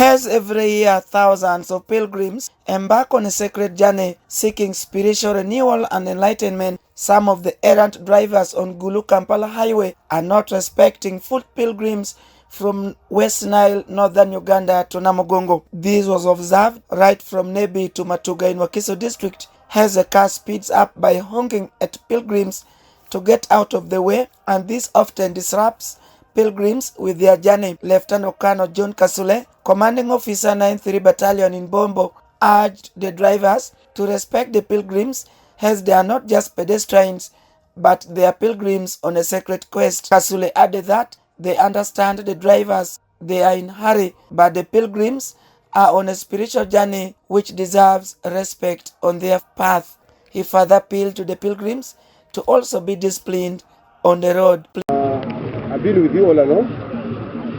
As every year, thousands of pilgrims embark on a sacred journey seeking spiritual renewal and enlightenment. Some of the errant drivers on Gulu Kampala highway are not respecting foot pilgrims from West Nile, northern Uganda to Namugongo. This was observed right from Nebi to Matuga in Wakiso district, as the car speeds up by honking at pilgrims to get out of the way, and this often disrupts pilgrims with their journey. Lieutenant Colonel John Kasule, commanding officer 9-3 Battalion in Bombo, urged the drivers to respect the pilgrims as they are not just pedestrians but they are pilgrims on a sacred quest. Kasule added that they understand the drivers, they are in a hurry, but the pilgrims are on a spiritual journey which deserves respect on their path. He further appealed to the pilgrims to also be disciplined on the road. I've been with you all along,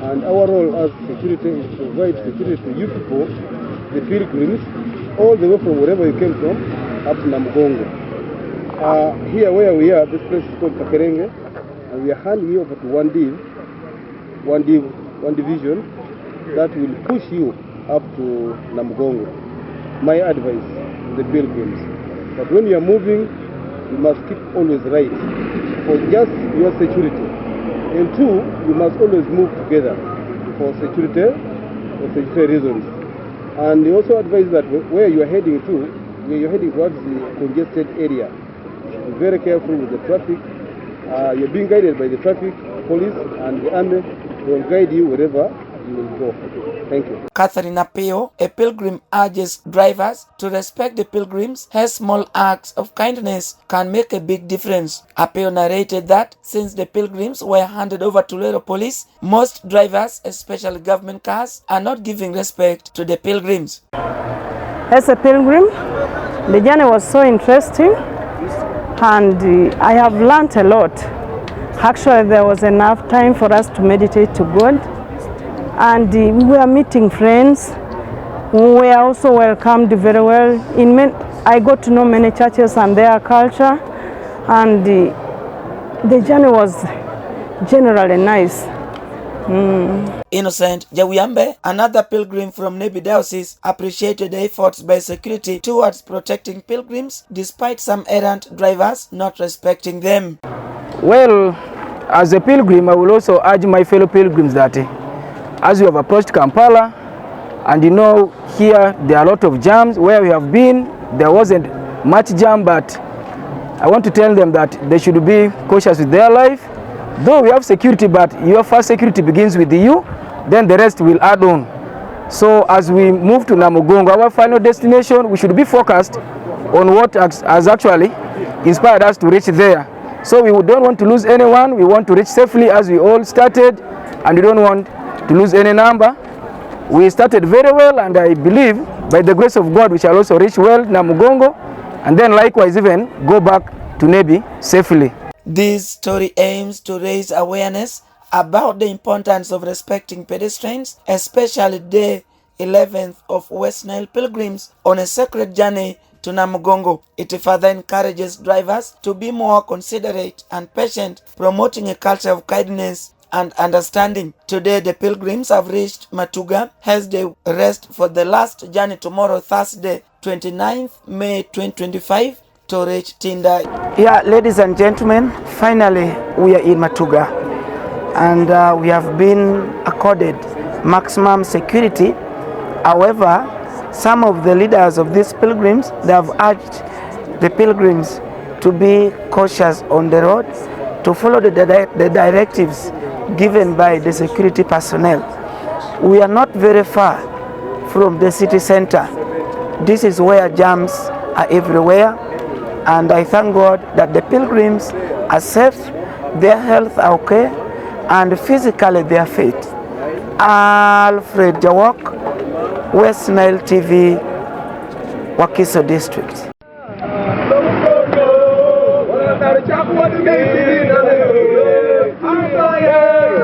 and our role as security is to provide security to you people, the pilgrims, all the way from wherever you came from, up to Namugongo. Here where we are, this place is called Kakerenge, and we are handing you over to one division that will push you up to Namugongo. My advice to the pilgrims, that when you are moving, you must keep always right, for just your security. And two, you must always move together for security reasons. And they also advise that where you are heading to, where you are heading towards the congested area, be very careful with the traffic. You're being guided by the traffic police and the army. They will guide you wherever you will go. Thank you. Catherine Apeo, a pilgrim, urges drivers to respect the pilgrims as small acts of kindness can make a big difference. Apeo narrated that since the pilgrims were handed over to Lero police, most drivers, especially government cars, are not giving respect to the pilgrims. As a pilgrim, the journey was so interesting and I have learned a lot. Actually, there was enough time for us to meditate to God. And we were meeting friends. We were also welcomed very well. I got to know many churches and their culture, and the journey was generally nice. Innocent Jawiyambe, another pilgrim from Nebi Diocese, appreciated the efforts by security towards protecting pilgrims despite some errant drivers not respecting them. Well, as a pilgrim, I will also urge my fellow pilgrims that as we have approached Kampala, and you know here there are a lot of jams. Where we have been, there wasn't much jam, but I want to tell them that they should be cautious with their life. Though we have security, but your first security begins with you, then the rest will add on. So as we move to Namugongo, our final destination, we should be focused on what has actually inspired us to reach there. So we don't want to lose anyone. We want to reach safely as we all started, and we don't want to lose any number. We started very well, and I believe by the grace of God we shall also reach well Namugongo, and then likewise even go back to Nebi safely. This story aims to raise awareness about the importance of respecting pedestrians, especially day 11th of West Nile pilgrims on a sacred journey to Namugongo. It further encourages drivers to be more considerate and patient, promoting a culture of kindness and understanding. Today, the pilgrims have reached Matuga as they rest for the last journey tomorrow, Thursday, 29th May 2025, to reach Tinda. Yeah, ladies and gentlemen, finally we are in Matuga, and we have been accorded maximum security. However, some of the leaders of these pilgrims, they have urged the pilgrims to be cautious on the road, to follow the directives given by the security personnel. We are not very far from the city center. This is where jams are everywhere, and I thank God that the pilgrims are safe, their health are okay, and physically they are fit. Alfred Jawok, West Nile TV, Wakiso District.